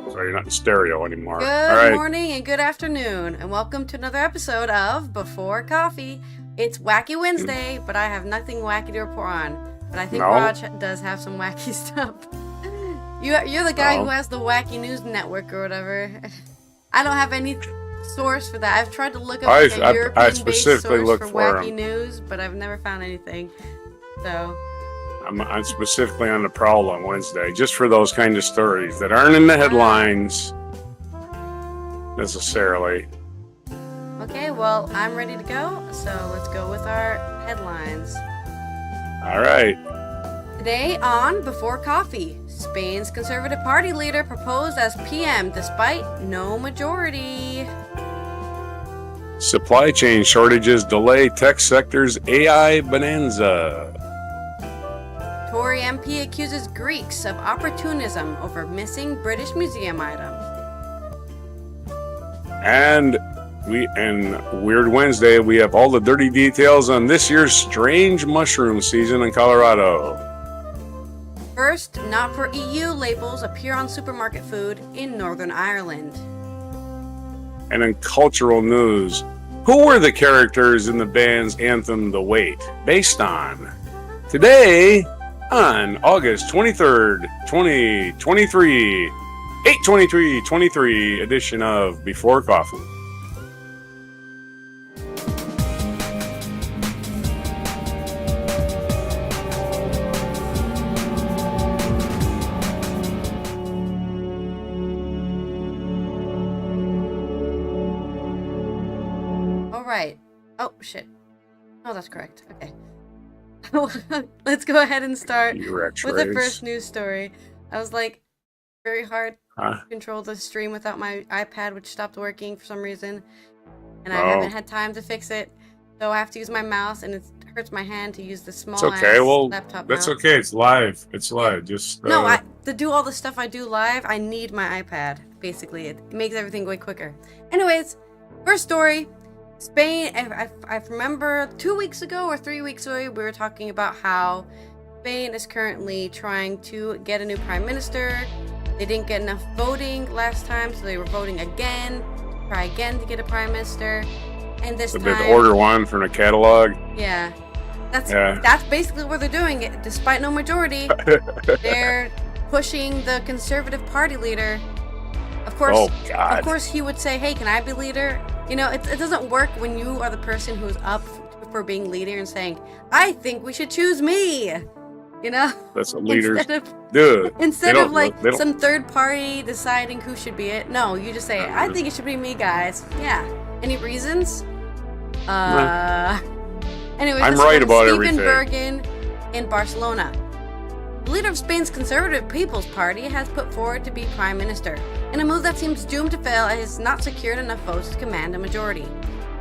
So you're not in stereo anymore. Good morning and good afternoon, and welcome to another episode of Before Coffee. It's Wacky Wednesday, but I have nothing wacky to report on. But I think Raj does have some wacky stuff. You're the guy who has the Wacky News Network or whatever. I don't have any source for that. I've tried to look up a European-based source for wacky news, but I've never found anything. So I'm specifically on the prowl on Wednesday, just for those kind of stories that aren't in the headlines necessarily. Okay, well, I'm ready to go, so let's go with our headlines. All right. Today on Before Coffee, Spain's Conservative Party leader proposed as PM despite no majority. Supply chain shortages delay tech sector's AI bonanza. Tory MP accuses Greeks of opportunism over missing British museum items. And Weird Wednesday, we have all the dirty details on this year's strange mushroom season in Colorado. First, not for EU labels appear on supermarket food in Northern Ireland. And in cultural news, who were the characters in the band's anthem The Wait based on? Today, on August 23rd, 2023, 8/23/23 edition of Before Coffee. All right. Oh, shit. Oh, that's correct. Okay. Let's go ahead and start with the first news story. I was like, very hard to control the stream without my iPad, which stopped working for some reason, and I haven't had time to fix it, so I have to use my mouse, and it hurts my hand to use the small laptop that's mouse. okay. It's live. It's live. Just to do all the stuff I do live, I need my iPad. Basically, it makes everything way quicker. Anyways, first story. Spain, I remember 2 weeks ago or 3 weeks ago, we were talking about how Spain is currently trying to get a new prime minister. They didn't get enough voting last time, so they were voting again, try again to get a prime minister. And this time, they order one from the catalog. Yeah, that's basically what they're doing. Despite no majority, they're pushing the Conservative Party leader. Of course, he would say, "Hey, can I be leader?" You know, it doesn't work when you are the person who's up for being leader and saying, "I think we should choose me." You know, that's what leaders do. Instead of like some third party deciding who should be it. No, you just say, "I think it should be me, guys." Yeah. Any reasons? Anyways, I'm right about everything. Stephen Bergen in Barcelona. The leader of Spain's Conservative People's Party has put forward to be prime minister, in a move that seems doomed to fail as it has not secured enough votes to command a majority.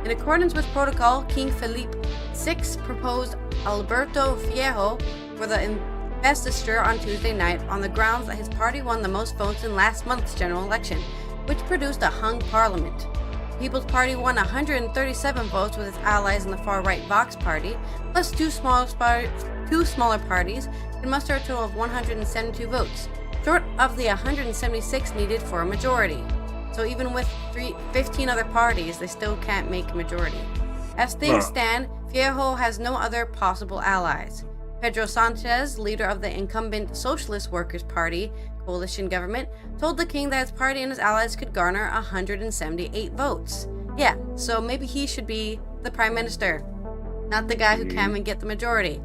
In accordance with protocol, King Felipe VI proposed Alberto Fierro for the investiture on Tuesday night on the grounds that his party won the most votes in last month's general election, which produced a hung parliament. The People's Party won 137 votes with its allies in the far-right Vox Party, plus two smaller parties, can muster a total of 172 votes, short of the 176 needed for a majority. So even with 15 other parties, they still can't make a majority. As things stand, Fierro has no other possible allies. Pedro Sanchez, leader of the incumbent Socialist Workers' Party coalition government, told the king that his party and his allies could garner 178 votes. Yeah, so maybe he should be the prime minister, not the guy who can't even get the majority.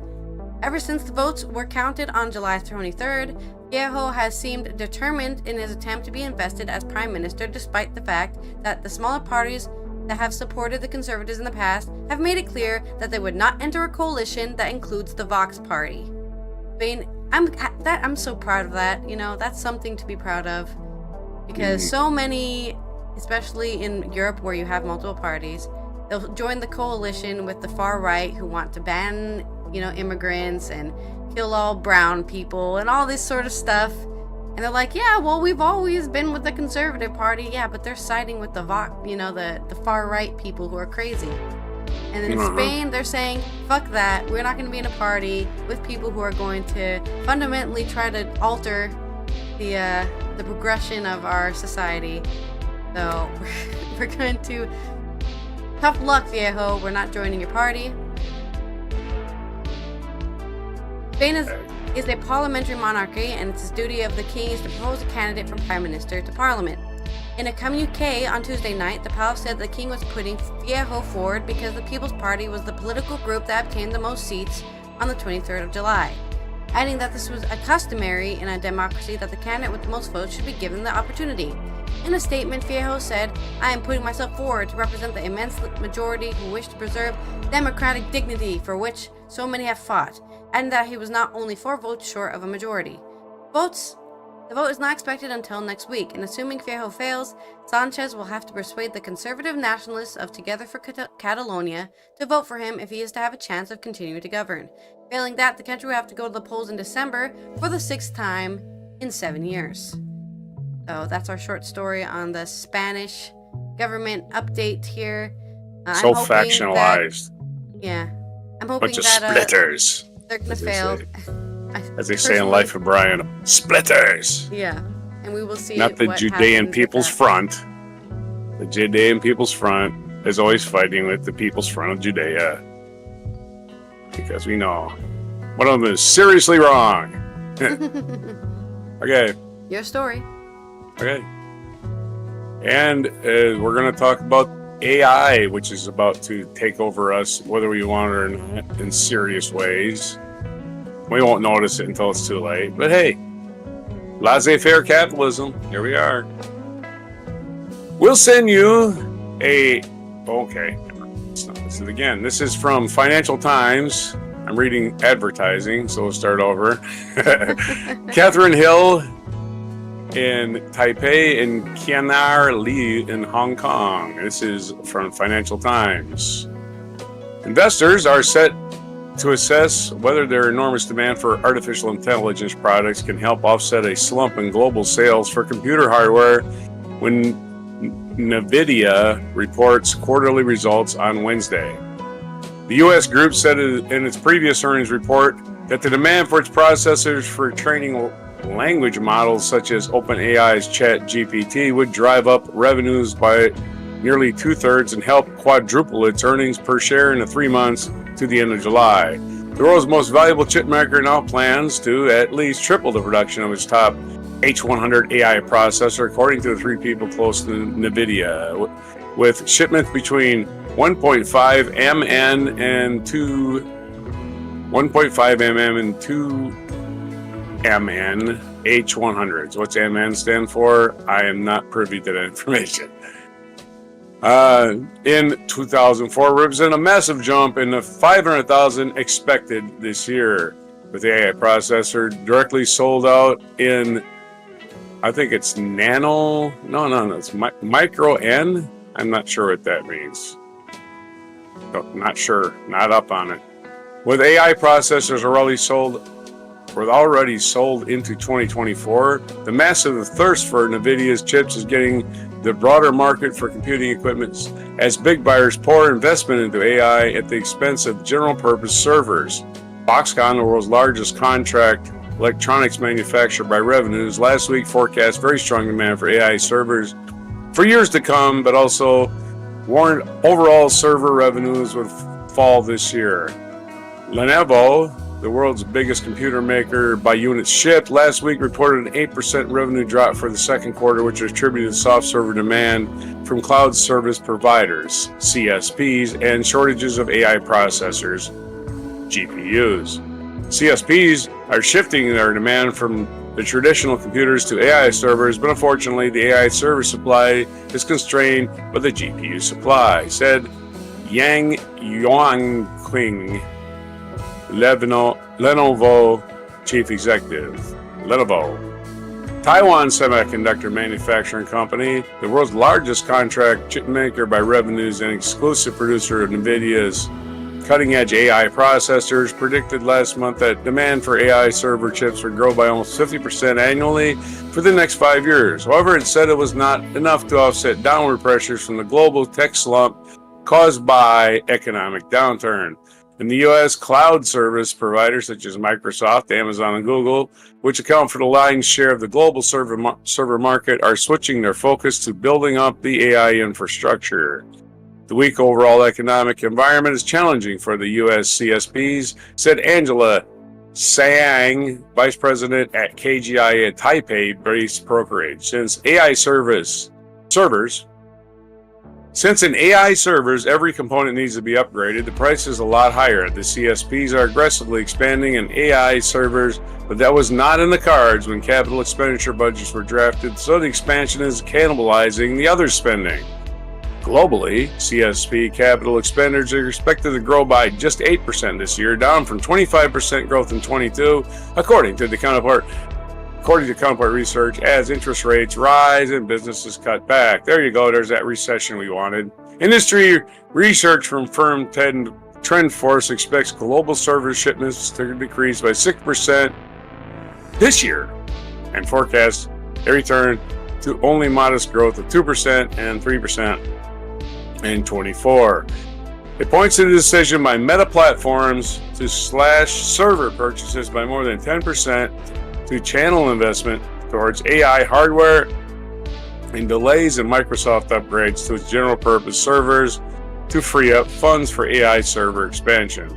Ever since the votes were counted on July 23rd, Fierro has seemed determined in his attempt to be invested as prime minister, despite the fact that the smaller parties that have supported the Conservatives in the past have made it clear that they would not enter a coalition that includes the Vox Party. Spain, I'm so proud of that. You know, that's something to be proud of, because so many, especially in Europe where you have multiple parties, they'll join the coalition with the far right who want to ban, immigrants and kill all brown people and all this sort of stuff. And they're like, yeah, well, we've always been with the Conservative Party. Yeah, but they're siding with the far right people who are crazy. And in Spain, they're saying, fuck that. We're not going to be in a party with people who are going to fundamentally try to alter the the progression of our society. So we're going to tough luck, viejo. We're not joining your party. Spain is a parliamentary monarchy, and it's the duty of the king is to propose a candidate for prime minister to parliament. In a communique on Tuesday night, the palace said the king was putting Viejo forward because the People's Party was the political group that obtained the most seats on the 23rd of July, adding that this was a customary in a democracy that the candidate with the most votes should be given the opportunity. In a statement, Viejo said, "I am putting myself forward to represent the immense majority who wish to preserve democratic dignity for which so many have fought," adding that he was not only 4 votes short of a majority. The vote is not expected until next week, and assuming Viejo fails, Sanchez will have to persuade the conservative nationalists of Together for Catalonia to vote for him if he is to have a chance of continuing to govern. Failing that, the country will have to go to the polls in December for the 6th time in 7 years. So that's our short story on the Spanish government update here. So factionalized. I'm hoping bunch of that splitters. they're gonna fail. As they say in Life of Brian, splitters. Yeah, and we will see. Not the Judean People's Front. The Judean People's Front is always fighting with the People's Front of Judea. Because we know one of them is seriously wrong. Okay. Your story. Okay. And we're going to talk about AI, which is about to take over us, whether we want it or not, in serious ways. We won't notice it until it's too late. But hey, laissez-faire capitalism. Here we are. We'll send you a... Okay. This is again. This is from Financial Times. I'm reading advertising, so we'll start over. Catherine Hill in Taipei and Qianar Li in Hong Kong. This is from Financial Times. Investors are set to assess whether their enormous demand for artificial intelligence products can help offset a slump in global sales for computer hardware when NVIDIA reports quarterly results on Wednesday. The U.S. group said in its previous earnings report that the demand for its processors for training language models such as OpenAI's ChatGPT would drive up revenues by nearly 2/3 and help quadruple its earnings per share in the 3 months to the end of July. The world's most valuable chip maker now plans to at least triple the production of its top H100 AI processor, according to the 3 people close to NVIDIA, with shipments between 1.5 MN and 1.5 mm and 2 MN H100s. What's MN stand for? I am not privy to that information. In 2004, represent a massive jump in the 500,000 expected this year, with the AI processor directly sold out in, I think it's nano, no, it's micro N. I'm not sure what that means. No, not sure, not up on it. With AI processors already sold into 2024, the massive thirst for NVIDIA's chips is getting the broader market for computing equipment as big buyers pour investment into AI at the expense of general-purpose servers. Foxconn, the world's largest contract electronics manufacturer by revenues, last week forecast very strong demand for AI servers for years to come, but also warned overall server revenues would fall this year. Lenovo, the world's biggest computer maker by units shipped, last week reported an 8% revenue drop for the second quarter, which was attributed to soft server demand from cloud service providers, CSPs, and shortages of AI processors, GPUs. CSPs are shifting their demand from the traditional computers to AI servers, but unfortunately the AI server supply is constrained by the GPU supply, said Yang Yuanqing, Lenovo chief executive. Lenovo. Taiwan Semiconductor Manufacturing Company, the world's largest contract chip maker by revenues and exclusive producer of NVIDIA's cutting-edge AI processors, predicted last month that demand for AI server chips would grow by almost 50% annually for the next 5 years. However, it said it was not enough to offset downward pressures from the global tech slump caused by economic downturn. In the U.S., cloud service providers such as Microsoft, Amazon, and Google, which account for the lion's share of the global server market, are switching their focus to building up the AI infrastructure. The weak overall economic environment is challenging for the U.S. CSPs, said Angela Sang, vice president at KGI, a Taipei-based brokerage. Since in AI servers, every component needs to be upgraded, the price is a lot higher. The CSPs are aggressively expanding in AI servers, but that was not in the cards when capital expenditure budgets were drafted, so the expansion is cannibalizing the other spending. Globally, CSP capital expenditures are expected to grow by just 8% this year, down from 25% growth in 22, according to Counterpart Research, as interest rates rise and businesses cut back. There you go. There's that recession we wanted. Industry research from firm TrendForce expects global server shipments to decrease by 6% this year and forecasts a return to only modest growth of 2% and 3% in 24. It points to the decision by Meta Platforms to slash server purchases by more than 10% to channel investment towards AI hardware and delays in Microsoft upgrades to its general purpose servers to free up funds for AI server expansion.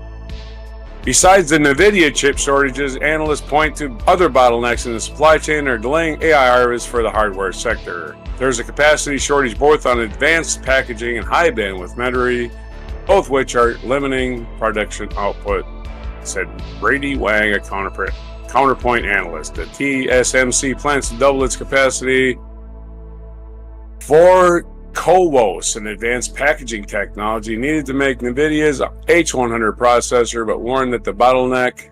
Besides the NVIDIA chip shortages, analysts point to other bottlenecks in the supply chain that are delaying AI harvest for the hardware sector. There's a capacity shortage both on advanced packaging and high bandwidth memory, both which are limiting production output, said Brady Wang, a Counterpoint analyst. The TSMC plans to double its capacity for CoWoS, an advanced packaging technology needed to make NVIDIA's H100 processor, but warned that the bottleneck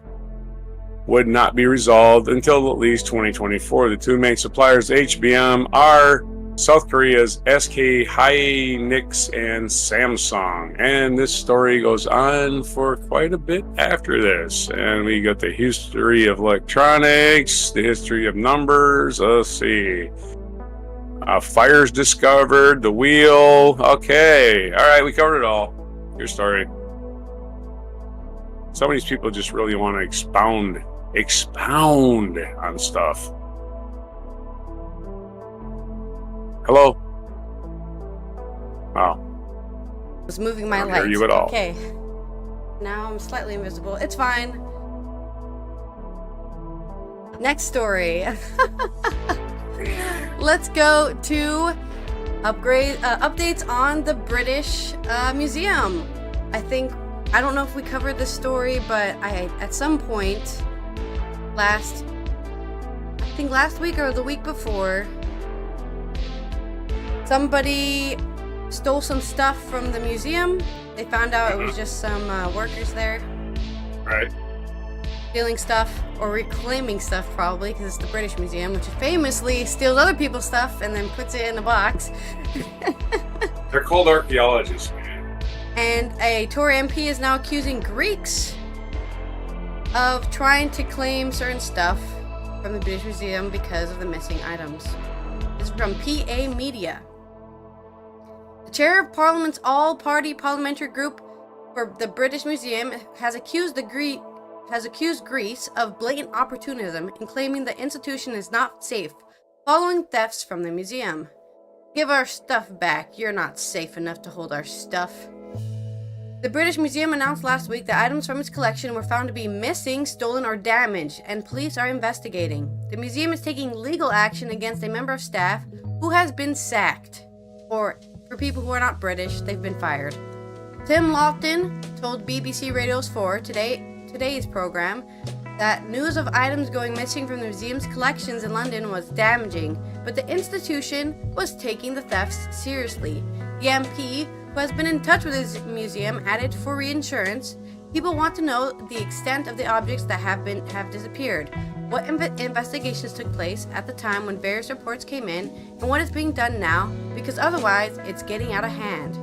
would not be resolved until at least 2024. The two main suppliers of HBM are South Korea's SK Hynix and Samsung. And this story goes on for quite a bit after this. And we got the history of electronics, the history of numbers. Let's see. Fires discovered, the wheel. Okay. All right, we covered it all. Your story. Some of these people just really want to expound on stuff. Hello? Wow. I was moving my I don't lights. hear you at all. Okay. Now I'm slightly invisible. It's fine. Next story. Let's go to updates on the British Museum. I don't know if we covered this story, but at some point last week or the week before, somebody stole some stuff from the museum. They found out it was just some workers there. Right. Stealing stuff or reclaiming stuff, probably, because it's the British Museum, which famously steals other people's stuff and then puts it in a box. They're called archaeologists, man. And a Tory MP is now accusing Greeks of trying to claim certain stuff from the British Museum because of the missing items. This is from PA Media. The chair of Parliament's all-party parliamentary group for the British Museum has accused Greece of blatant opportunism in claiming the institution is not safe following thefts from the museum. Give our stuff back. You're not safe enough to hold our stuff. The British Museum announced last week that items from its collection were found to be missing, stolen, or damaged, and police are investigating. The museum is taking legal action against a member of staff who has been sacked. Or, for people who are not British, they've been fired. Tim Lawton told BBC Radio's 4 today's program that news of items going missing from the museum's collections in London was damaging, but the institution was taking the thefts seriously. The MP, who has been in touch with his museum, added for reinsurance, people want to know the extent of the objects that have disappeared, what investigations took place at the time when various reports came in, and what is being done now, because otherwise it's getting out of hand.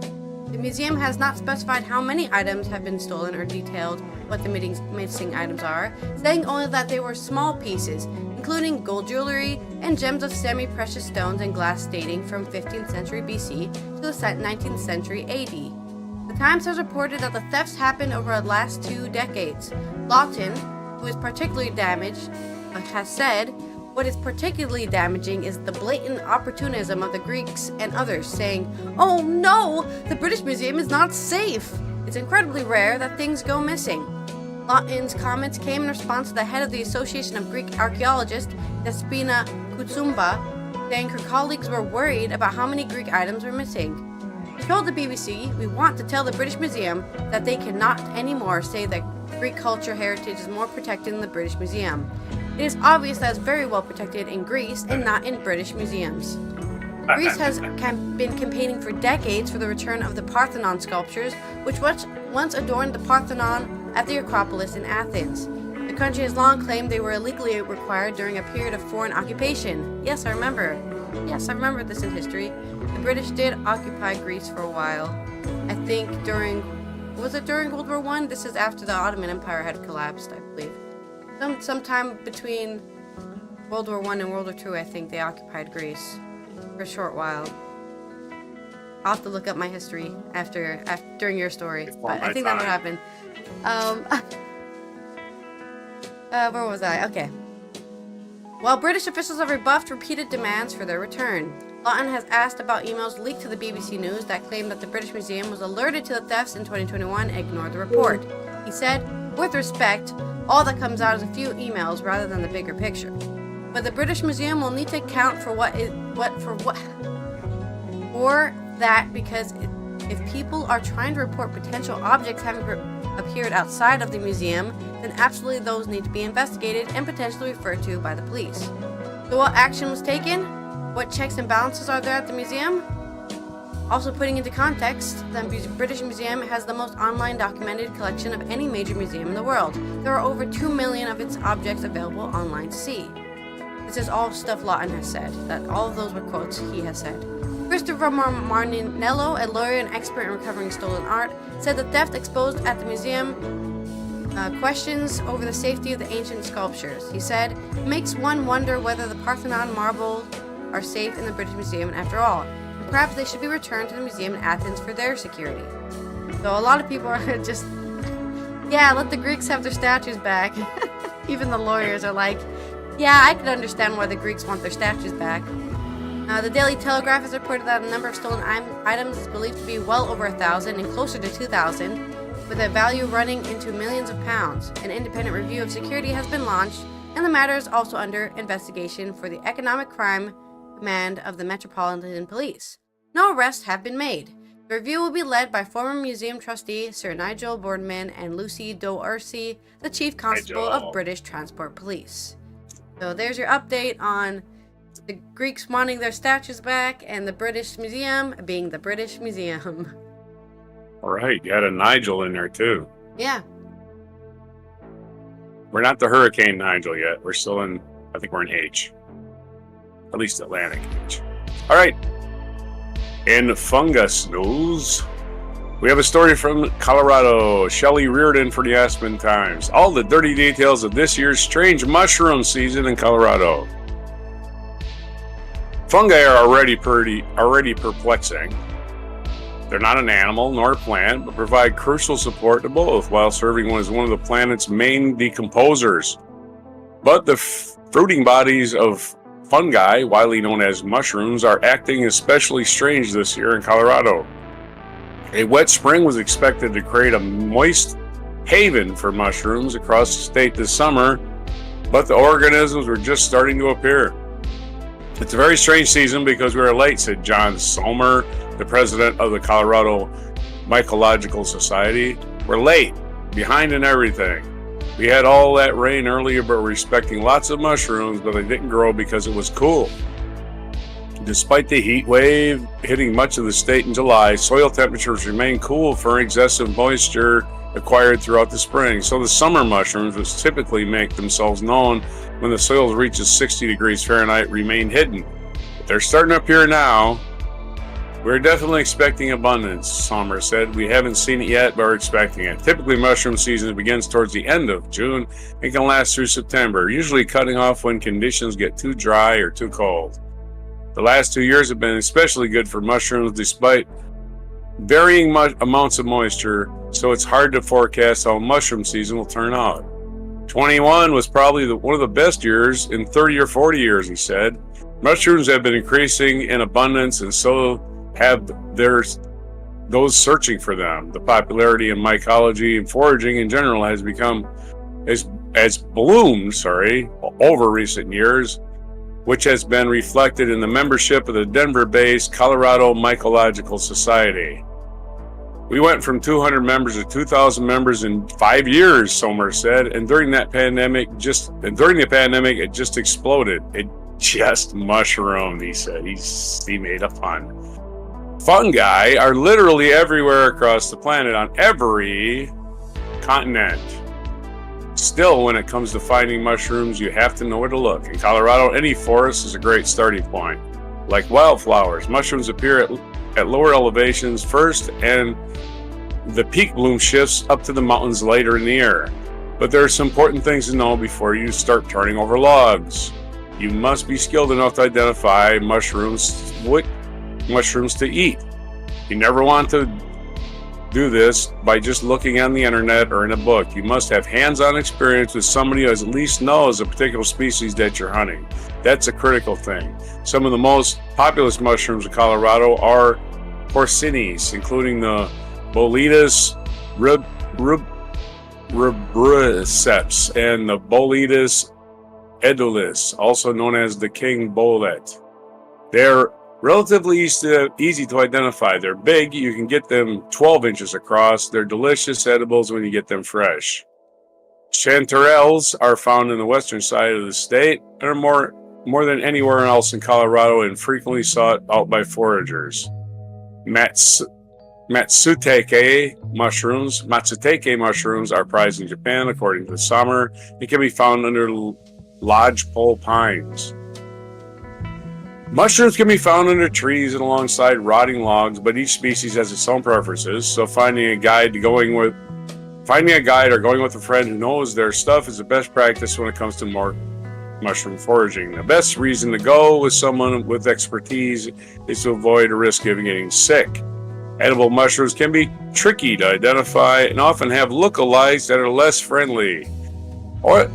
The museum has not specified how many items have been stolen or detailed what the missing items are, saying only that they were small pieces, including gold jewelry and gems of semi-precious stones and glass dating from 15th century BC to the 19th century AD. The Times has reported that the thefts happened over the last 2 decades. Lawton, who is particularly damaged, has said, "What is particularly damaging is the blatant opportunism of the Greeks and others, saying, 'Oh no, the British Museum is not safe.' It's incredibly rare that things go missing." Lawton's comments came in response to the head of the Association of Greek Archaeologists, Despina Koutsouba, saying her colleagues were worried about how many Greek items were missing. She told the BBC, "We want to tell the British Museum that they cannot anymore say that Greek culture heritage is more protected in the British Museum. It is obvious that it's very well protected in Greece and not in British museums." Greece has been campaigning for decades for the return of the Parthenon sculptures, which once adorned the Parthenon at the Acropolis in Athens. The country has long claimed they were illegally required during a period of foreign occupation. Yes, I remember this in history. The British did occupy Greece for a while. I think during World War I? This is after the Ottoman Empire had collapsed, I believe. Sometime between World War I and World War II, I think they occupied Greece for a short while. I'll have to look up my history during your story, but I think that's what happened. Where was I? Okay. While British officials have rebuffed repeated demands for their return, Lawton has asked about emails leaked to the BBC News that claim that the British Museum was alerted to the thefts in 2021 and ignored the report. He said, "With respect, all that comes out is a few emails rather than the bigger picture. But the British Museum will need to account for that because if people are trying to report potential objects having appeared outside of the museum, then absolutely those need to be investigated and potentially referred to by the police. So what action was taken? What checks and balances are there at the museum?" Also putting into context, the British Museum has the most online documented collection of any major museum in the world. There are over 2 million of its objects available online to see. This is all stuff Lawton has said. That all of those were quotes he has said. Christopher Marninello, a lawyer and expert in recovering stolen art, said the theft exposed at the museum questions over the safety of the ancient sculptures. He said, "It makes one wonder whether the Parthenon marbles are safe in the British Museum after all. And perhaps they should be returned to the museum in Athens for their security." So a lot of people are just, yeah, let the Greeks have their statues back. Even the lawyers are like, yeah, I could understand why the Greeks want their statues back. The Daily Telegraph has reported that the number of stolen items is believed to be well over 1,000 and closer to 2,000, with a value running into millions of pounds. An independent review of security has been launched, and the matter is also under investigation for the Economic Crime Command of the Metropolitan Police. No arrests have been made. The review will be led by former museum trustee Sir Nigel Boardman and Lucy Do'Urcy, the Chief Constable of British Transport Police. So there's your update on the Greeks wanting their statues back and the British Museum being the British Museum. All right, you had a Nigel in there too. Yeah. We're not the Hurricane Nigel yet. We're still in, I think we're in H. At least Atlantic H. All right. In fungus news, we have a story from Colorado. Shelley Reardon for the Aspen Times. All the dirty details of this year's strange mushroom season in Colorado. Fungi are already perplexing. They're not an animal nor a plant, but provide crucial support to both while serving as one of the planet's main decomposers. But the fruiting bodies of fungi, widely known as mushrooms, are acting especially strange this year in Colorado. A wet spring was expected to create a moist haven for mushrooms across the state this summer, but the organisms were just starting to appear. "It's a very strange season because we are late," said John Sommer, the president of the Colorado Mycological Society. "We're late, behind in everything. We had all that rain earlier, but we're expecting lots of mushrooms, but they didn't grow because it was cool." Despite the heat wave hitting much of the state in July, soil temperatures remain cool for excessive moisture acquired throughout the spring. So the summer mushrooms, which typically make themselves known when the soil reaches 60 degrees Fahrenheit, remain hidden. But they're starting to appear now. "We're definitely expecting abundance," Sommer said. "We haven't seen it yet, but we're expecting it. Typically, mushroom season begins towards the end of June and can last through September, usually cutting off when conditions get too dry or too cold. The last 2 years have been especially good for mushrooms despite varying amounts of moisture, so it's hard to forecast how mushroom season will turn out. 21 was probably one of the best years in 30 or 40 years, he said. Mushrooms have been increasing in abundance, and so have those searching for them. The popularity in mycology and foraging in general has become as bloomed, over recent years, which has been reflected in the membership of the Denver-based Colorado Mycological Society. We went from 200 members to 2,000 members in 5 years, Sommer said, and during the pandemic, it just exploded. It just mushroomed, he said. He made a pun. Fungi are literally everywhere across the planet, on every continent. Still, when it comes to finding mushrooms, you have to know where to look. In Colorado, any forest is a great starting point. Like wildflowers, mushrooms appear at lower elevations first, and the peak bloom shifts up to the mountains later in the year. But there are some important things to know before you start turning over logs. You must be skilled enough to identify what mushrooms to eat. You never want to do this by just looking on the internet or in a book. You must have hands-on experience with somebody who at least knows a particular species that you're hunting. That's a critical thing. Some of the most populous mushrooms in Colorado are porcinis, including the Boletus rubriceps and the Boletus edulis, also known as the king bolet. They're relatively easy to identify. They're big. You can get them 12 inches across. They're delicious edibles when you get them fresh. Chanterelles are found in the western side of the state and are more than anywhere else in Colorado and frequently sought out by foragers. Matsutake mushrooms are prized in Japan, according to Sommer, and can be found under lodgepole pines. Mushrooms can be found under trees and alongside rotting logs, but each species has its own preferences, so finding a guide or going with a friend who knows their stuff is the best practice when it comes to mushroom foraging. The best reason to go with someone with expertise is to avoid a risk of getting sick. Edible mushrooms can be tricky to identify and often have lookalikes that are less friendly. But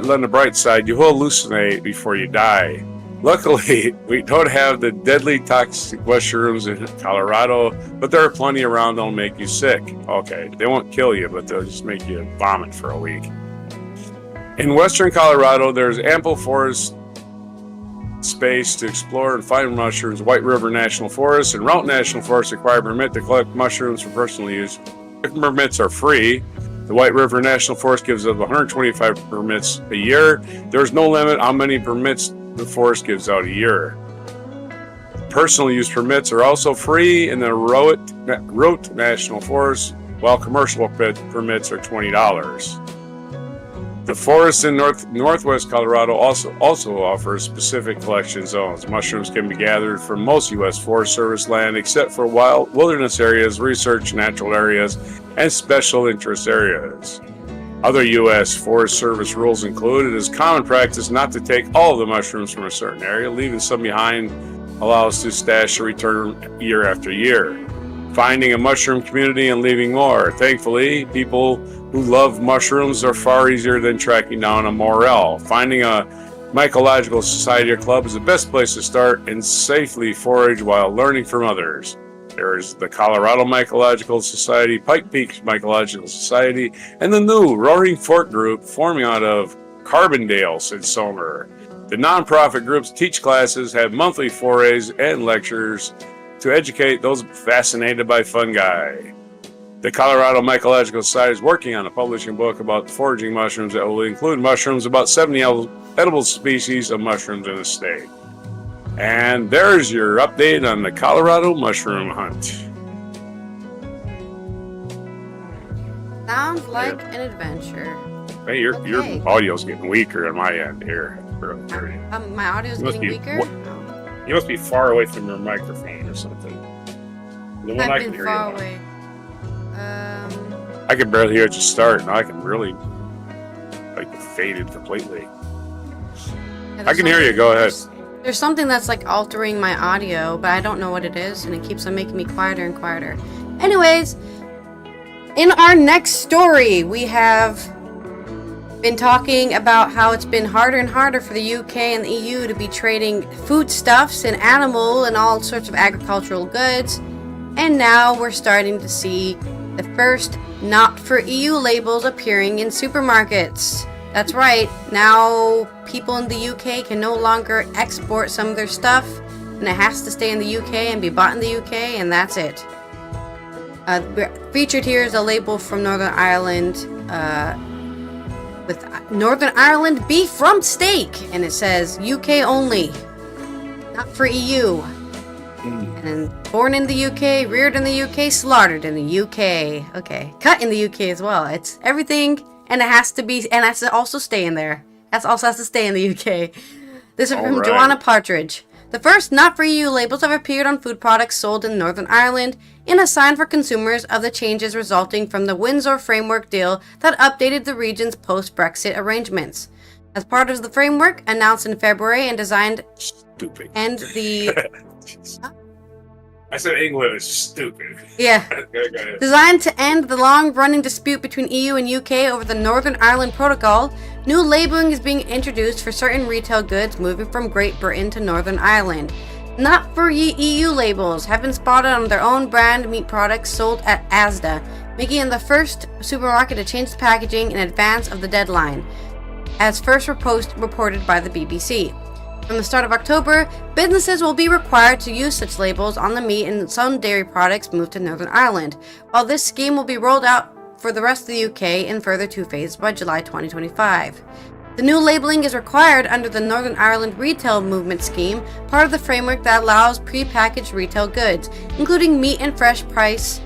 on the bright side, you will hallucinate before you die. Luckily, we don't have the deadly toxic mushrooms in Colorado, but there are plenty around that'll make you sick. Okay, they won't kill you, but they'll just make you vomit for a week. In western Colorado, there's ample forest space to explore and find mushrooms. White River National Forest and Route National Forest require a permit to collect mushrooms for personal use. Permits are free. The White River National Forest gives up 125 permits a year. There's no limit how many permits the forest gives out a year. Personal use permits are also free in the Route National Forest, while commercial permits are $20. The forest in northwest Colorado also offers specific collection zones. Mushrooms can be gathered from most U.S. Forest Service land except for wild wilderness areas, research natural areas, and special interest areas. Other U.S. Forest Service rules include it is common practice not to take all of the mushrooms from a certain area. Leaving some behind allows to stash or return year after year. Finding a mushroom community and leaving more. Thankfully, people who love mushrooms are far easier than tracking down a morel. Finding a mycological society or club is the best place to start and safely forage while learning from others. There's the Colorado Mycological Society, Pike Peak Mycological Society, and the new Roaring Fork Group forming out of Carbondale, said Sommer. The nonprofit groups teach classes, have monthly forays and lectures to educate those fascinated by fungi. The Colorado Mycological Society is working on a publishing book about foraging mushrooms that will include mushrooms, about 70 edible species of mushrooms in the state. And there's your update on the Colorado mushroom hunt. Sounds like an adventure. Hey, your audio's getting weaker on my end here. My audio's getting weaker? You must be far away from your microphone or something. The one I can hear far you. Away. I can barely hear it just start. Now I can really faded completely. Yeah, I can hear you. Go ahead. There's something that's like altering my audio, but I don't know what it is, and it keeps on making me quieter and quieter. Anyways, in our next story, we have been talking about how it's been harder and harder for the UK and the EU to be trading foodstuffs and animal and all sorts of agricultural goods. And now we're starting to see the first not for EU labels appearing in supermarkets. That's right, now people in the UK can no longer export some of their stuff, and it has to stay in the UK and be bought in the UK, and that's it. Featured here is a label from Northern Ireland with Northern Ireland beef from steak, and it says UK only, not for EU. And then born in the UK, reared in the UK, slaughtered in the UK. Okay, cut in the UK as well. It's everything. And it has to be, and it has to also stay in there. That also has to stay in the UK. This is from Joanna Partridge. The first not for EU labels have appeared on food products sold in Northern Ireland in a sign for consumers of the changes resulting from the Windsor Framework deal that updated the region's post-Brexit arrangements. As part of the framework, announced in February and designed Stupid. and the... I said England is stupid. Yeah. Designed to end the long-running dispute between EU and UK over the Northern Ireland Protocol, new labeling is being introduced for certain retail goods moving from Great Britain to Northern Ireland. Not for EU labels have been spotted on their own brand meat products sold at Asda, making it the first supermarket to change the packaging in advance of the deadline, as first reported by the BBC. From the start of October, businesses will be required to use such labels on the meat and some dairy products moved to Northern Ireland, while this scheme will be rolled out for the rest of the UK in further 2 phases by July 2025. The new labeling is required under the Northern Ireland Retail Movement Scheme, part of the framework that allows pre-packaged retail goods, including meat and fresh price.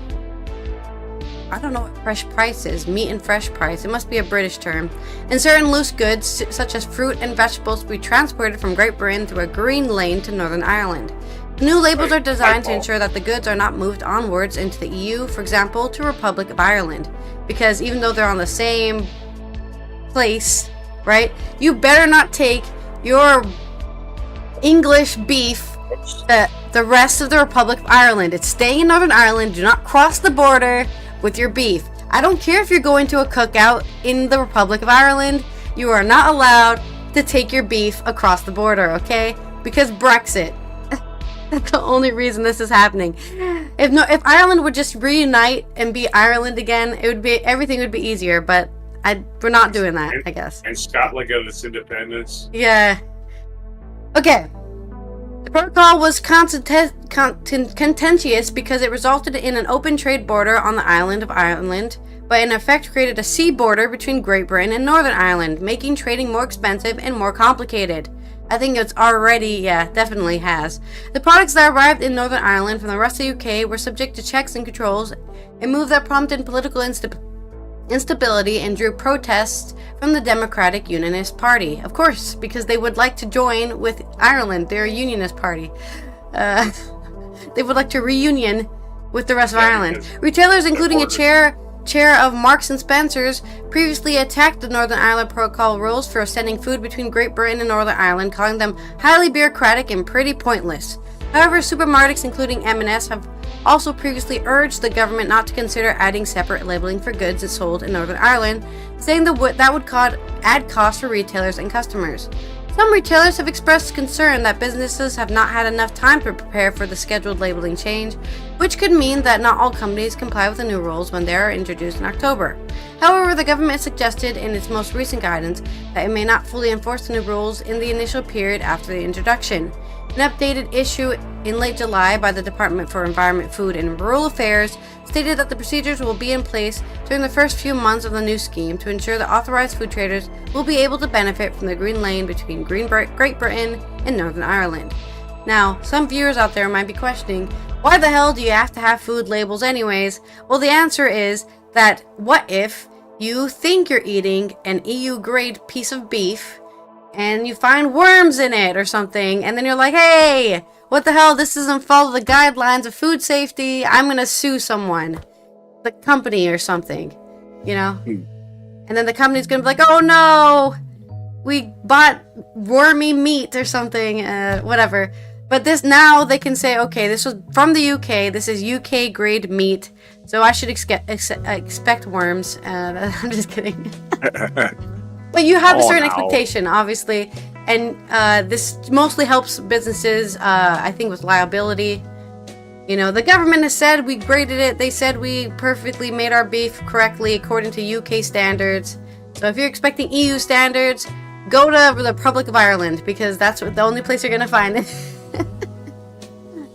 I don't know what fresh price is. Meat and fresh price. It must be a British term. And certain loose goods, such as fruit and vegetables, to be transported from Great Britain through a green lane to Northern Ireland. The new labels are designed to ensure that the goods are not moved onwards into the EU, for example, to Republic of Ireland. Because even though they're on the same place, right, you better not take your English beef the rest of the Republic of Ireland. It's staying in Northern Ireland. Do not cross the border with your beef. I don't care if you're going to a cookout in the Republic of Ireland, you are not allowed to take your beef across the border, okay? Because Brexit. That's the only reason this is happening. If Ireland would just reunite and be Ireland again, everything would be easier, but we're not doing that, I guess. And Scotland got its independence. Yeah. Okay. The protocol was contentious because it resulted in an open trade border on the island of Ireland, but in effect created a sea border between Great Britain and Northern Ireland, making trading more expensive and more complicated. I think it's already, definitely has. The products that arrived in Northern Ireland from the rest of the UK were subject to checks and controls, a move that prompted political instability and drew protests from the Democratic Unionist Party. Of course, because they would like to join with Ireland. They're a unionist party. They would like to reunion with the rest of Ireland. Retailers, including a chair of Marks and Spencer's, previously attacked the Northern Ireland Protocol rules for sending food between Great Britain and Northern Ireland, calling them highly bureaucratic and pretty pointless. However, supermarkets including M&S have also previously urged the government not to consider adding separate labeling for goods that sold in Northern Ireland, saying that would add costs for retailers and customers. Some retailers have expressed concern that businesses have not had enough time to prepare for the scheduled labeling change, which could mean that not all companies comply with the new rules when they are introduced in October. However, the government suggested in its most recent guidance that it may not fully enforce the new rules in the initial period after the introduction. An updated issue in late July by the Department for Environment, Food and Rural Affairs stated that the procedures will be in place during the first few months of the new scheme to ensure that authorized food traders will be able to benefit from the green lane between Great Britain and Northern Ireland. Now, some viewers out there might be questioning, why the hell do you have to have food labels anyways? Well, the answer is that what if you think you're eating an EU-grade piece of beef and you find worms in it or something, and then you're like, hey, what the hell, this doesn't follow the guidelines of food safety, I'm gonna sue someone, the company or something, you know? And then the company's gonna be like, oh no, we bought wormy meat or something, whatever. But this, now they can say, okay, this was from the UK. This is UK grade meat, so I should expect worms. I'm just kidding. But you have a certain expectation, obviously, and this mostly helps businesses. I think with liability. You know, the government has said we graded it. They said we perfectly made our beef correctly according to UK standards. So if you're expecting EU standards, go to the Republic of Ireland, because that's the only place you're going to find it.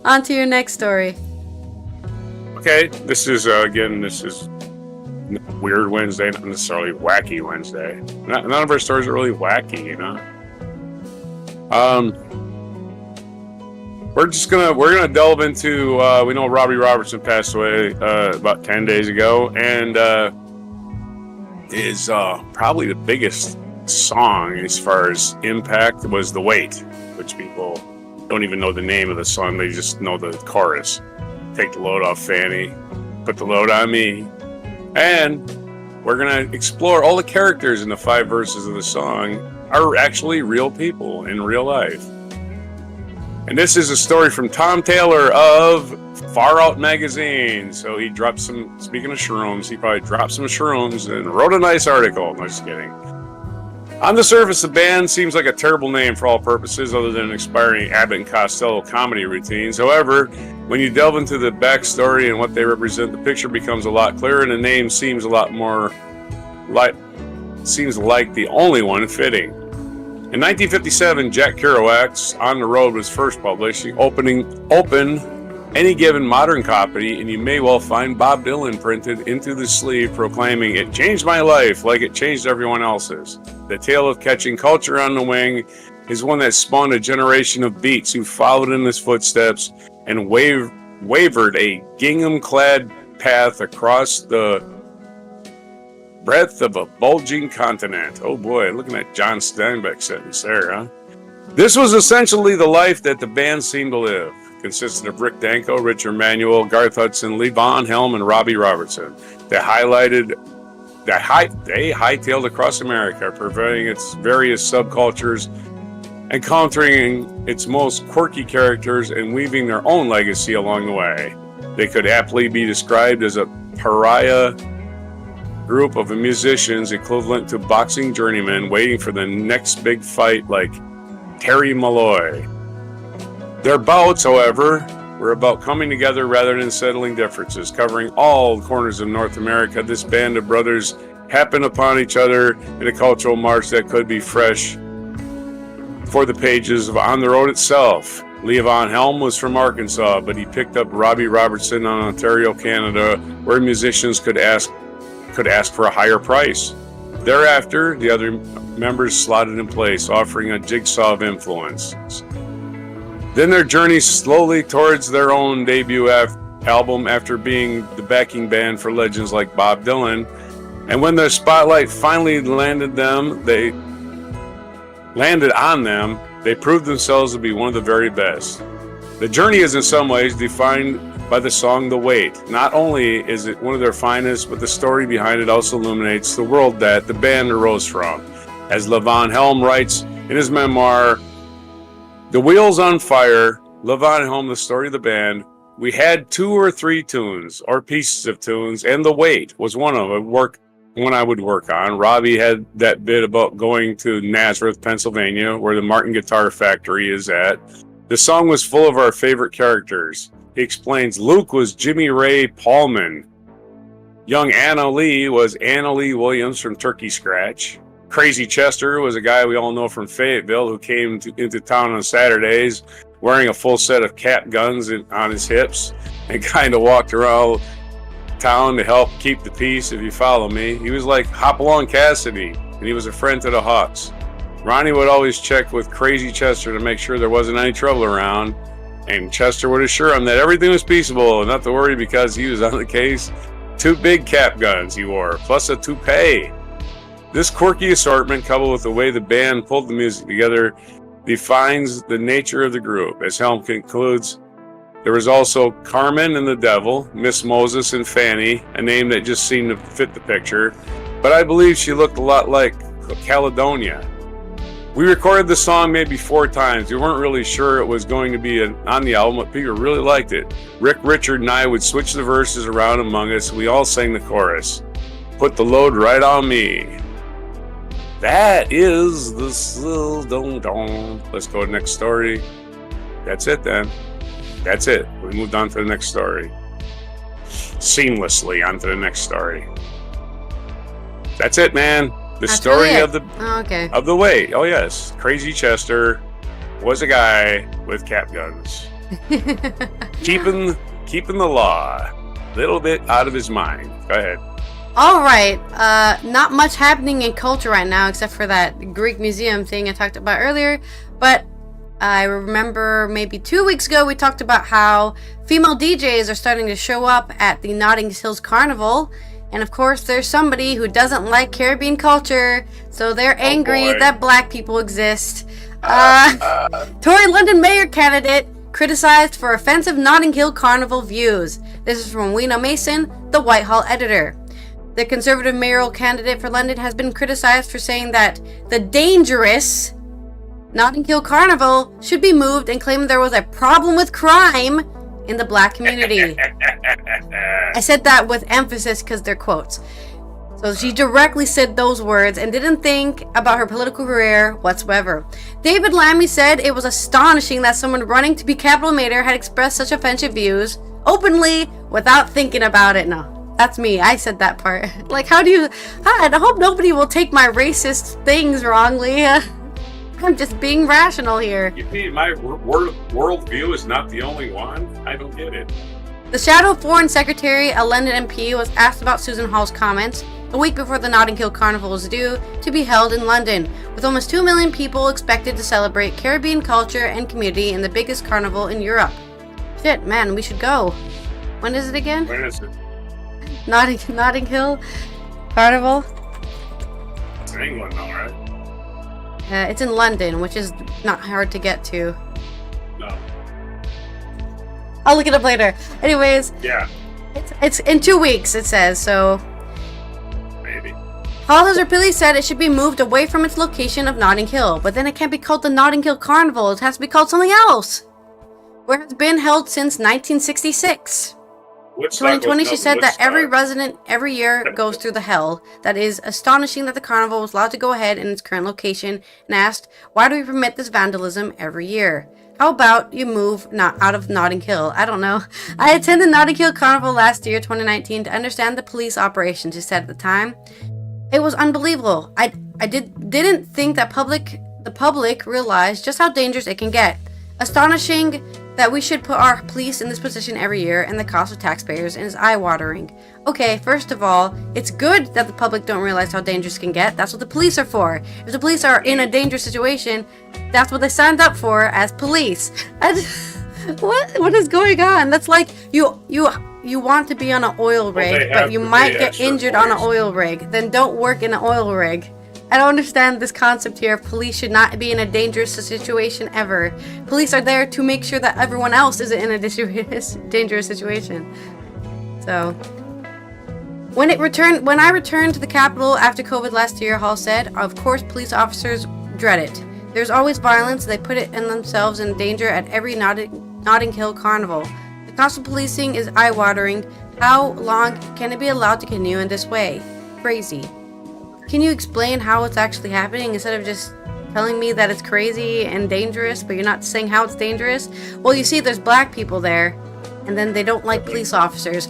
On to your next story. Okay, this is Weird Wednesday, not necessarily Wacky Wednesday. None of our stories are really wacky, you know. We're gonna delve into. We know Robbie Robertson passed away about 10 days ago, and is probably the biggest song as far as impact was "The Weight," which people don't even know the name of the song; they just know the chorus. Take the load off Fanny, put the load on me, and we're gonna explore all the characters in the 5 verses of the song are actually real people in real life. And this is a story from Tom Taylor of Far Out Magazine. So he dropped some, speaking of shrooms, he probably dropped some shrooms and wrote a nice article. No, just kidding. On the surface, the band seems like a terrible name for all purposes other than inspiring Abbott and Costello comedy routines. However, when you delve into the backstory and what they represent, the picture becomes a lot clearer and the name seems a lot more like the only one fitting. In 1957, Jack Kerouac's On the Road was first published. Open any given modern copy, and you may well find Bob Dylan printed into the sleeve proclaiming, "It changed my life like it changed everyone else's." The tale of catching culture on the wing is one that spawned a generation of beats who followed in his footsteps and wavered a gingham-clad path across the breadth of a bulging continent. Oh boy, looking at John Steinbeck sentence there, huh? This was essentially the life that the band seemed to live. Consisted of Rick Danko, Richard Manuel, Garth Hudson, Levon Helm, and Robbie Robertson. They hightailed across America, pervading its various subcultures, encountering its most quirky characters and weaving their own legacy along the way. They could aptly be described as a pariah group of musicians equivalent to boxing journeymen waiting for the next big fight, like Terry Malloy. Their bouts, however, were about coming together rather than settling differences. Covering all corners of North America, this band of brothers happened upon each other in a cultural march that could be fresh for the pages of On the Road itself. Levon Helm was from Arkansas, but he picked up Robbie Robertson on Ontario, Canada, where musicians could ask for a higher price. Thereafter, the other members slotted in place, offering a jigsaw of influences. Then their journey slowly towards their own debut album after being the backing band for legends like Bob Dylan. And when the spotlight finally landed on them, they proved themselves to be one of the very best. The journey is in some ways defined by the song "The Weight." Not only is it one of their finest, but the story behind it also illuminates the world that the band arose from. As Levon Helm writes in his memoir, "The Wheels on Fire," Levon Helm, the story of the band, "we had 2 or 3 tunes, or pieces of tunes, and The Weight was one of them, one I would work on. Robbie had that bit about going to Nazareth, Pennsylvania, where the Martin Guitar Factory is at. The song was full of our favorite characters." He explains Luke was Jimmy Ray Paulman. Young Anna Lee was Anna Lee Williams from Turkey Scratch. Crazy Chester was a guy we all know from Fayetteville who came into town on Saturdays wearing a full set of cap guns on his hips and kind of walked around town to help keep the peace, if you follow me. He was like Hopalong Cassidy, and he was a friend to the Hawks. Ronnie would always check with Crazy Chester to make sure there wasn't any trouble around, and Chester would assure him that everything was peaceable and not to worry because he was on the case. 2 big cap guns he wore, plus a toupee. This quirky assortment, coupled with the way the band pulled the music together, defines the nature of the group. As Helm concludes, there was also Carmen and the Devil, Miss Moses and Fanny, a name that just seemed to fit the picture, but I believe she looked a lot like Caledonia. We recorded the song maybe 4 times. We weren't really sure it was going to be on the album, but people really liked it. Rick, Richard, and I would switch the verses around among us. We all sang the chorus. Put the load right on me. That is the don. Let's go to the next story. That's it then. That's it. We moved on to the next story. Seamlessly on to the next story. That's it, man. The story really of the wait. Oh yes, Crazy Chester was a guy with cap guns, keeping the law a little bit out of his mind. Go ahead. All right. Not much happening in culture right now except for that Greek museum thing I talked about earlier. But I remember maybe 2 weeks ago we talked about how female DJs are starting to show up at the Notting Hills Carnival. And of course, there's somebody who doesn't like Caribbean culture, so they're angry that black people exist. Tory London mayor candidate criticized for offensive Notting Hill Carnival views. This is from Weena Mason, the Whitehall editor. The Conservative mayoral candidate for London has been criticized for saying that the dangerous Notting Hill Carnival should be moved and claimed there was a problem with crime in the black community. I said that with emphasis because they're quotes. So she directly said those words and didn't think about her political career whatsoever. David Lammy said it was astonishing that someone running to be capital mayor had expressed such offensive views openly without thinking about it. No, that's me. I said that part. Like, how do you... I hope nobody will take my racist things wrongly. I'm just being rational here. You mean my worldview is not the only one? I don't get it. The Shadow Foreign Secretary, a London MP, was asked about Susan Hall's comments a week before the Notting Hill Carnival was due to be held in London, with almost 2 million people expected to celebrate Caribbean culture and community in the biggest carnival in Europe. Shit, man, we should go. When is it again? When is it? Notting Hill Carnival? It's in England, though, right? It's in London, which is not hard to get to. No. I'll look it up later. Anyways. Yeah. It's in 2 weeks, it says, so... Maybe. Hall has repeatedly said it should be moved away from its location of Notting Hill, but then it can't be called the Notting Hill Carnival. It has to be called something else. Where it's been held since 1966. In 2020, she said that every resident every year goes through the hell. That is astonishing that the carnival was allowed to go ahead in its current location, and asked, why do we permit this vandalism every year? How about you move not out of Notting Hill? I don't know. I attended Notting Hill Carnival last year, 2019, to understand the police operation, she said at the time. It was unbelievable. I didn't think that the public realized just how dangerous it can get. Astonishing that we should put our police in this position every year and the cost of taxpayers is eye-watering. Okay, first of all, it's good that the public don't realize how dangerous it can get. That's what the police are for. If the police are in a dangerous situation, that's what they signed up for as police. What is going on? That's like you want to be on an oil rig, but you might get injured on an oil rig. Then don't work in an oil rig. I don't understand this concept here. Police should not be in a dangerous situation ever. Police are there to make sure that everyone else isn't in a dangerous situation. So, when I returned to the Capitol after COVID last year, Hall said, of course police officers dread it. There's always violence. They put it in themselves in danger at every Notting Hill Carnival. The cost of policing is eye-watering. How long can it be allowed to continue in this way? Crazy. Can you explain how it's actually happening instead of just telling me that it's crazy and dangerous, but you're not saying how it's dangerous? Well, you see, there's black people there, and then they don't like police officers.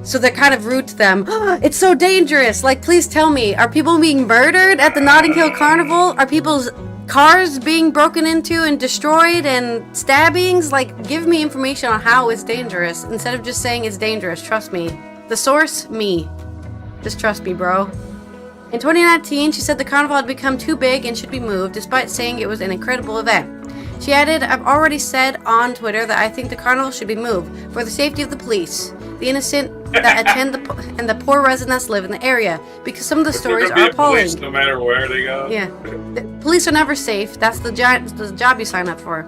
So they're kind of rude to them. It's so dangerous. Like, please tell me, are people being murdered at the Notting Hill Carnival? Are people's cars being broken into and destroyed and stabbings? Like, give me information on how it's dangerous instead of just saying it's dangerous. Trust me. The source, me. Just trust me, bro. In 2019, she said the carnival had become too big and should be moved, despite saying it was an incredible event. She added, I've already said on Twitter that I think the carnival should be moved for the safety of the police, the innocent that attend, and the poor residents live in the area, because some of the stories are appalling. Police, no matter where they go. Yeah. The police are never safe. That's the job you sign up for.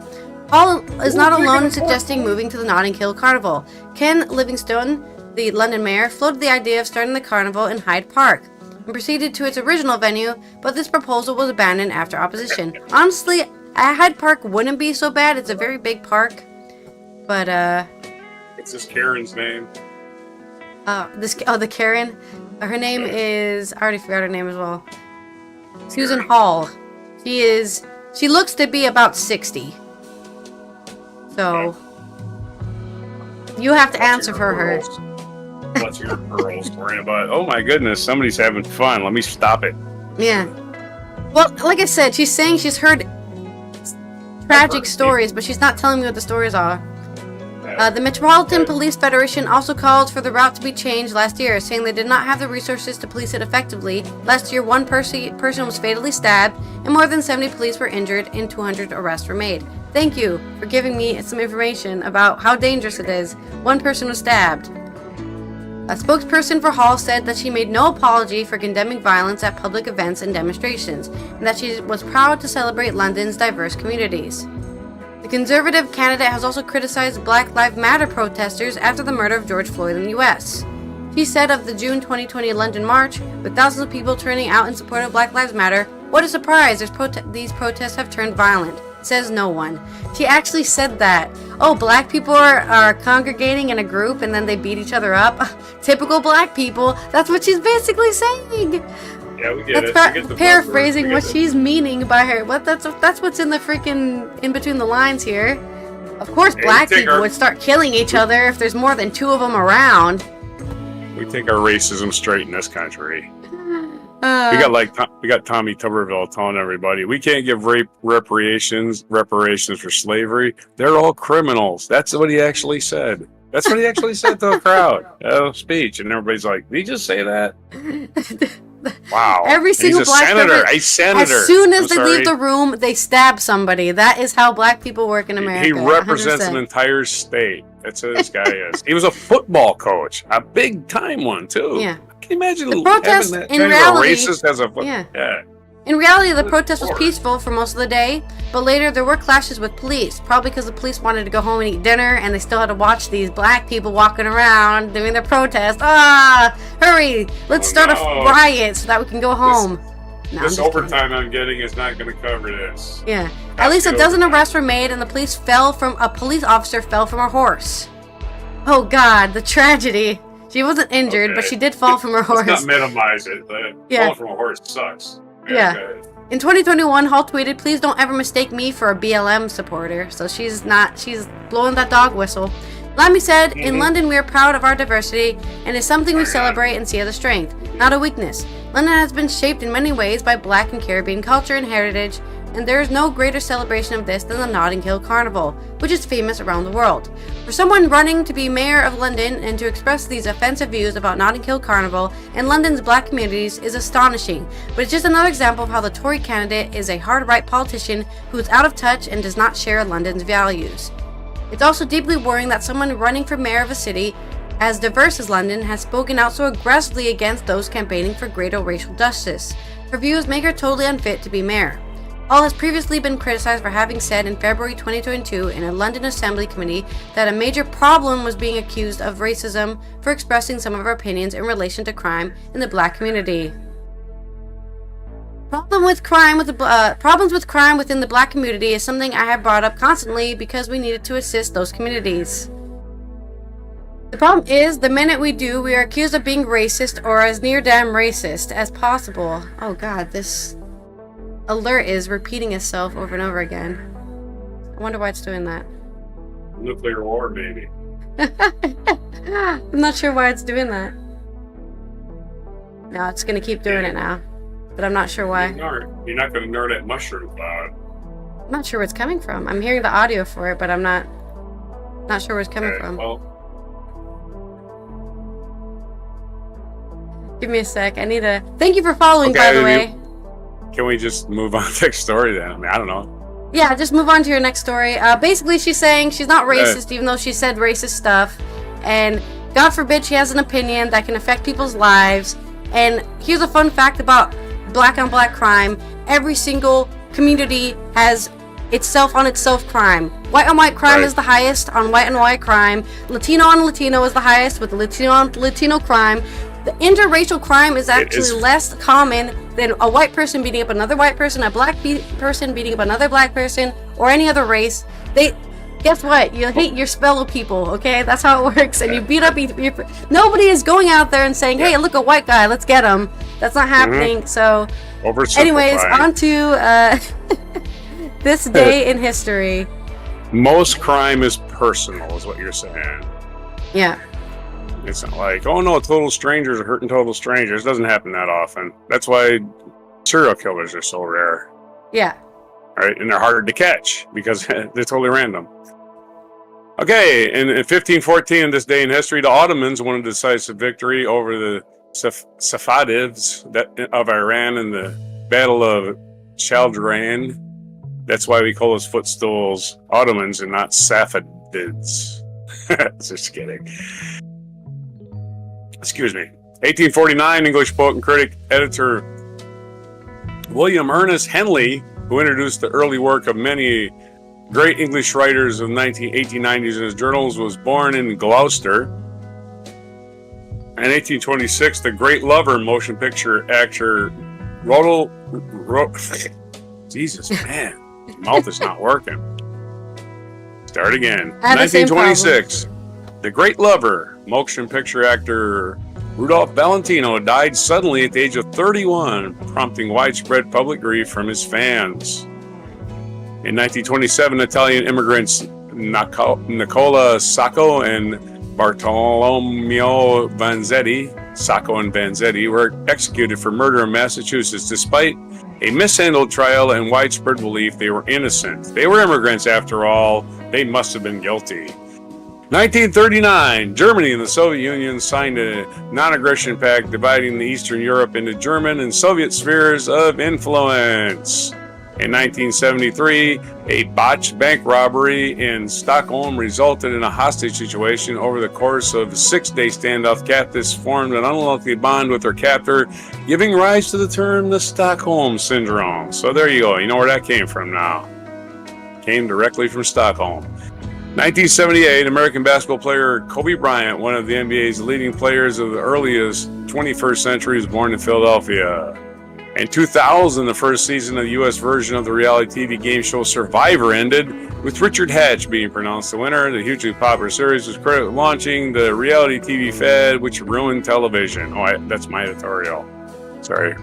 Hall is not alone in suggesting moving to the Notting Hill Carnival. Ken Livingstone, the London mayor, floated the idea of starting the carnival in Hyde Park. and proceeded to its original venue, but this proposal was abandoned after opposition. Honestly, Hyde Park wouldn't be so bad. It's a very big park. But, What's this Karen's name? the Karen. Her name is, I already forgot her name as well. Susan Hall. She looks to be about 60. So, you have to answer for her. What's your girls worrying about? Oh my goodness, somebody's having fun. Let me stop it. Yeah. Well, like I said, she's saying she's heard tragic stories, but she's not telling me what the stories are. The Metropolitan Police Federation also called for the route to be changed last year, saying they did not have the resources to police it effectively. Last year, one person was fatally stabbed, and more than 70 police were injured, and 200 arrests were made. Thank you for giving me some information about how dangerous it is. One person was stabbed. A spokesperson for Hall said that she made no apology for condemning violence at public events and demonstrations, and that she was proud to celebrate London's diverse communities. The Conservative candidate has also criticized Black Lives Matter protesters after the murder of George Floyd in the U.S. She said of the June 2020 London March, with thousands of people turning out in support of Black Lives Matter, "What a surprise, these protests have turned violent," says no one. She actually said that. Oh, black people are congregating in a group and then they beat each other up? Typical black people. That's what she's basically saying. Yeah, we get That's it. paraphrasing what she's meaning by her. That's what's in the freaking in between the lines here. Of course, black people would start killing each other if there's more than two of them around. We take our racism straight in this country. We got Tommy Tuberville telling everybody we can't give reparations for slavery. They're all criminals. That's what he actually said. That's what he actually said to the crowd. Speech, and everybody's like, "Did he just say that?" Wow. Every single black senator. As soon as they leave the room, they stab somebody. That is how black people work in America. He represents 100%. An entire state. That's who this guy is. He was a football coach, a big time one too. Yeah. Can you imagine the protest having that in kind reality? Of a racist as a yeah. In reality, the protest was peaceful for most of the day, but later there were clashes with police, probably because the police wanted to go home and eat dinner, and they still had to watch these black people walking around doing their protest. Hurry! Let's start a riot so that we can go home. This overtime I'm getting is not going to cover this. Yeah. At least a dozen arrests were made, and a police officer fell from her horse. Oh God, the tragedy. She wasn't injured, but she did fall from her horse. Let's not minimize it. Falling from a horse sucks. Yeah. In 2021, Hall tweeted, "Please don't ever mistake me for a BLM supporter." So she's blowing that dog whistle. Lamy said, "In London, we are proud of our diversity, and it's something we celebrate and see as a strength, not a weakness. London has been shaped in many ways by Black and Caribbean culture and heritage, and there is no greater celebration of this than the Notting Hill Carnival, which is famous around the world. For someone running to be mayor of London and to express these offensive views about Notting Hill Carnival and London's black communities is astonishing, but it's just another example of how the Tory candidate is a hard-right politician who is out of touch and does not share London's values. It's also deeply worrying that someone running for mayor of a city as diverse as London has spoken out so aggressively against those campaigning for greater racial justice. Her views make her totally unfit to be mayor." Hall has previously been criticized for having said in February 2022 in a London Assembly committee that a major problem was being accused of racism for expressing some of her opinions in relation to crime in the black community. Problems with crime within the black community is something I have brought up constantly because we needed to assist those communities. The problem is, the minute we do, we are accused of being racist or as near damn racist as possible. Oh God, this alert is repeating itself over and over again. I wonder why it's doing that. Nuclear war, baby. I'm not sure why it's doing that. No, it's going to keep doing it now. But I'm not sure why. You're not going to nerd at mushroom cloud. I'm not sure where it's coming from. I'm hearing the audio for it, but I'm not sure where it's coming from. Well, give me a sec. I need to... Thank you for following, by the way. Can we just move on to the next story then? I mean, I don't know. Yeah, just move on to your next story. Basically, she's saying she's not racist, even though she said racist stuff. And God forbid she has an opinion that can affect people's lives. And here's a fun fact about black on black crime. Every single community has itself on itself crime. White on white crime is the highest on white on white crime. Latino on Latino is the highest with Latino on Latino crime. The interracial crime is actually less common than a white person beating up another white person, a black person beating up another black person, or any other race. Guess what? You hate your fellow people, okay? That's how it works. And you beat up nobody is going out there and saying, hey, look, a white guy, let's get him. That's not happening. So, anyways, on to this day in history. Most crime is personal, is what you're saying. Yeah. It's not like, oh no, total strangers are hurting total strangers. It doesn't happen that often. That's why serial killers are so rare. Yeah. Right? And they're harder to catch because they're totally random. Okay, in 1514, this day in history, the Ottomans won a decisive victory over the Safavids of Iran in the Battle of Chaldiran. That's why we call those footstools Ottomans and not Safavids. Just kidding. Excuse me. 1849, English poet and critic, editor William Ernest Henley, who introduced the early work of many great English writers of the 1890s in his journals, was born in Gloucester. In 1826, the great lover motion picture actor Jesus, man, mouth is not working. Start again. 1926, the great lover motion picture actor Rudolph Valentino died suddenly at the age of 31, prompting widespread public grief from his fans. In 1927, Italian immigrants Nicola Sacco and Bartolomeo Sacco and Vanzetti, were executed for murder in Massachusetts. Despite a mishandled trial and widespread belief they were innocent. They were immigrants after all. They must have been guilty. 1939, Germany and the Soviet Union signed a non-aggression pact dividing the Eastern Europe into German and Soviet spheres of influence. In 1973, a botched bank robbery in Stockholm resulted in a hostage situation. Over the course of a 6-day standoff, captives formed an unlikely bond with their captor, giving rise to the term the Stockholm Syndrome. So there you go. You know where that came from now. Came directly from Stockholm. 1978, American basketball player Kobe Bryant, one of the NBA's leading players of the earliest 21st century, was born in Philadelphia. In 2000, the first season of the U.S. version of the reality TV game show Survivor ended, with Richard Hatch being pronounced the winner. The hugely popular series was credited with launching the reality TV fad, which ruined television. That's my editorial. Sorry.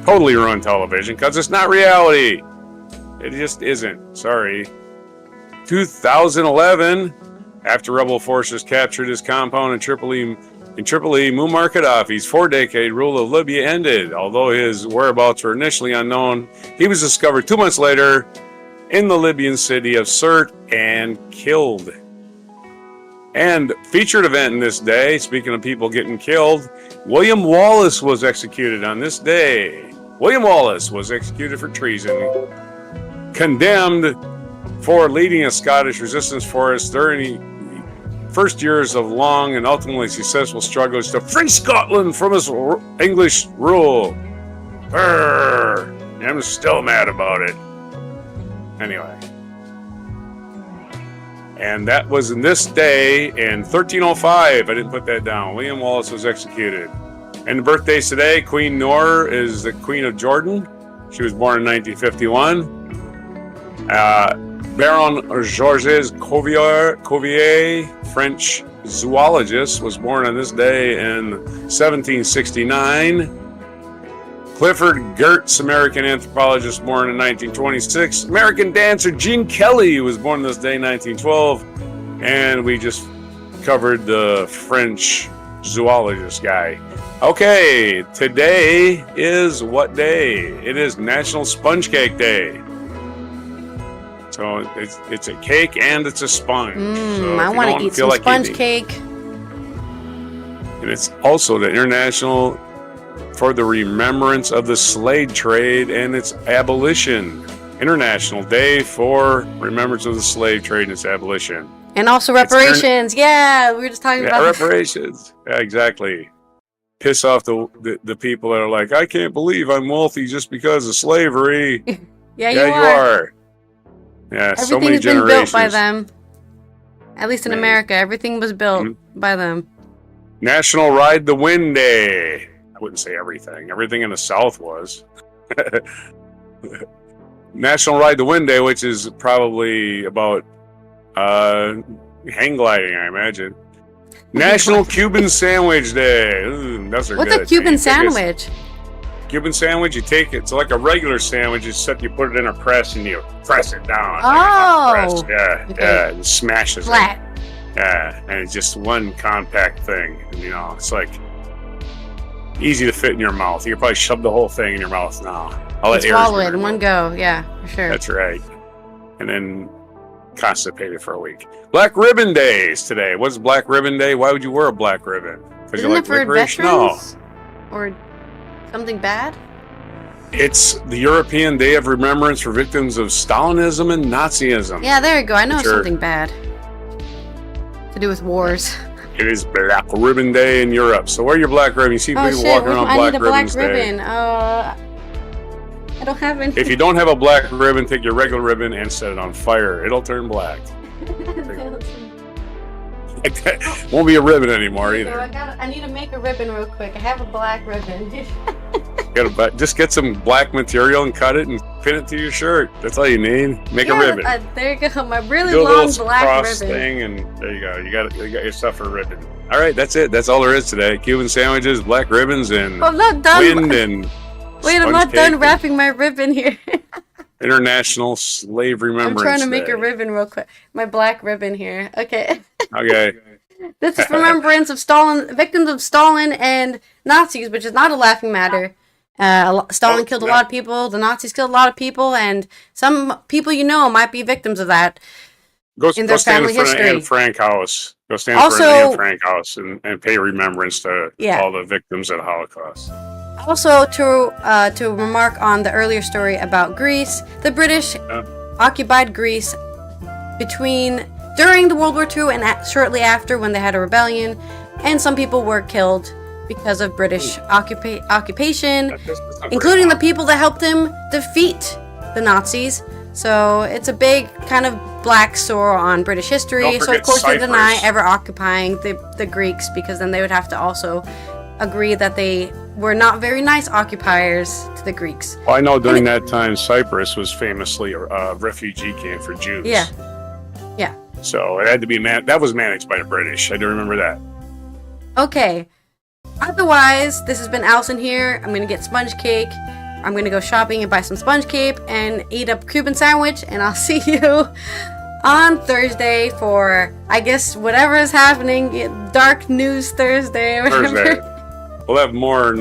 Totally ruined television, because it's not reality. It just isn't. Sorry. 2011, after rebel forces captured his compound in Tripoli, Muammar Gaddafi's 4-decade rule of Libya ended. Although his whereabouts were initially unknown, he was discovered 2 months later in the Libyan city of Sirte and killed. And featured event in this day, speaking of people getting killed, William Wallace was executed on this day. William Wallace was executed for treason, condemned for leading a Scottish resistance force during the first years of long and ultimately successful struggles to free Scotland from its English rule. I'm still mad about it. Anyway. And that was in this day in 1305. I didn't put that down. William Wallace was executed. And the birthdays today, Queen Noor is the Queen of Jordan. She was born in 1951. Baron Georges Cuvier, French zoologist, was born on this day in 1769. Clifford Geertz, American anthropologist, born in 1926. American dancer Gene Kelly was born this day in 1912. And we just covered the French zoologist guy. Okay, today is what day? It is National Sponge Cake Day. So it's a cake and it's a sponge. So I want to eat some sponge cake. And it's also the International for the Remembrance of the Slave Trade and its Abolition. International Day for Remembrance of the Slave Trade and its Abolition. And also reparations. Yeah, we were just talking about reparations. Yeah, exactly. Piss off the people that are like, I can't believe I'm wealthy just because of slavery. Yeah, you are. Yeah, so many generations. Everything's been built by them. At least in America, everything was built by them. National Ride the Wind Day. I wouldn't say everything. Everything in the South was. National Ride the Wind Day, which is probably about hang gliding, I imagine. National Cuban Sandwich Day. Ooh, those are What's good. a Cuban sandwich? Cuban sandwich, you take it. It's like a regular sandwich, except you put it in a press and you press it down. Oh, like yeah, okay. yeah, and smashes Flat. it. Yeah, and it's just one compact thing. And, it's like easy to fit in your mouth. You can probably shove the whole thing in your mouth now. I'll let Swallow it in one go. Yeah, for sure. That's right. And then constipated for a week. Black Ribbon Day is today. What's Black Ribbon Day? Why would you wear a black ribbon? Because you Isn't like it for licorice? veterans? Or something bad? It's the European Day of Remembrance for victims of Stalinism and Nazism. Yeah, there you go. I know Sure. something bad to do with wars. It is Black Ribbon Day in Europe. So wear your black ribbon. You see people walking around I Black need a black Ribbons Day. ribbon. I don't have any. If you don't have a black ribbon, take your regular ribbon and set it on fire. It'll turn black. It won't be a ribbon anymore either. I need to make a ribbon real quick. I have a black ribbon. Just get some black material and cut it and pin it to your shirt. That's all you need. Make a ribbon. There you go. My really Do a long little black cross ribbon. thing, and there you go. You got yourself a ribbon. All right, that's it. That's all there is today. Cuban sandwiches, black ribbons, and I'm not done. wind and Wait, I'm sponge not cake done and wrapping my ribbon here. International Slave I'm Remembrance trying to make Day. a ribbon real quick. My black ribbon here. Okay. Okay. This is remembrance of Stalin, victims of Stalin and Nazis, which is not a laughing matter. Stalin killed a lot of people. The Nazis killed a lot of people, and some people might be victims of that. Go in their stand family in front of history. Anne Frank House. Go stand Also- in front of Anne Frank House and pay remembrance to Yeah. all the victims of the Holocaust. Also, to remark on the earlier story about Greece, the British occupied Greece during the World War II and shortly after, when they had a rebellion, and some people were killed because of British occupation, including the people that helped them defeat the Nazis. So it's a big kind of black sore on British history. Don't So of forget course they deny Cyprus. ever occupying the Greeks, because then they would have to also agree that they were not very nice occupiers to the Greeks. Well, I know during that time, Cyprus was famously a refugee camp for Jews. Yeah. So it had to be that was managed by the British. I do remember that. Okay. Otherwise, this has been Allison here. I'm gonna get sponge cake. I'm gonna go shopping and buy some sponge cake and eat a Cuban sandwich, and I'll see you on Thursday for, I guess, whatever is happening. Dark News Thursday or whatever. Thursday. We'll have more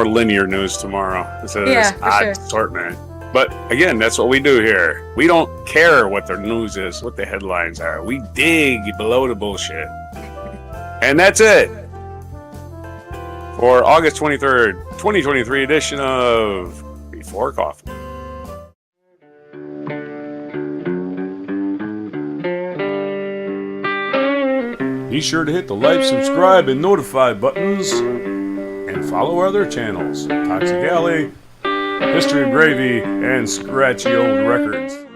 linear news tomorrow instead of Yeah, this for odd sure. assortment. But again, that's what we do here. We don't care what the news is, what the headlines are. We dig below the bullshit. And that's it for August 23rd, 2023 edition of Before Coffee. Be sure to hit the like, subscribe, and notify buttons, and follow our other channels, Toxic Alley, History of Gravy, and Scratchy Old Records.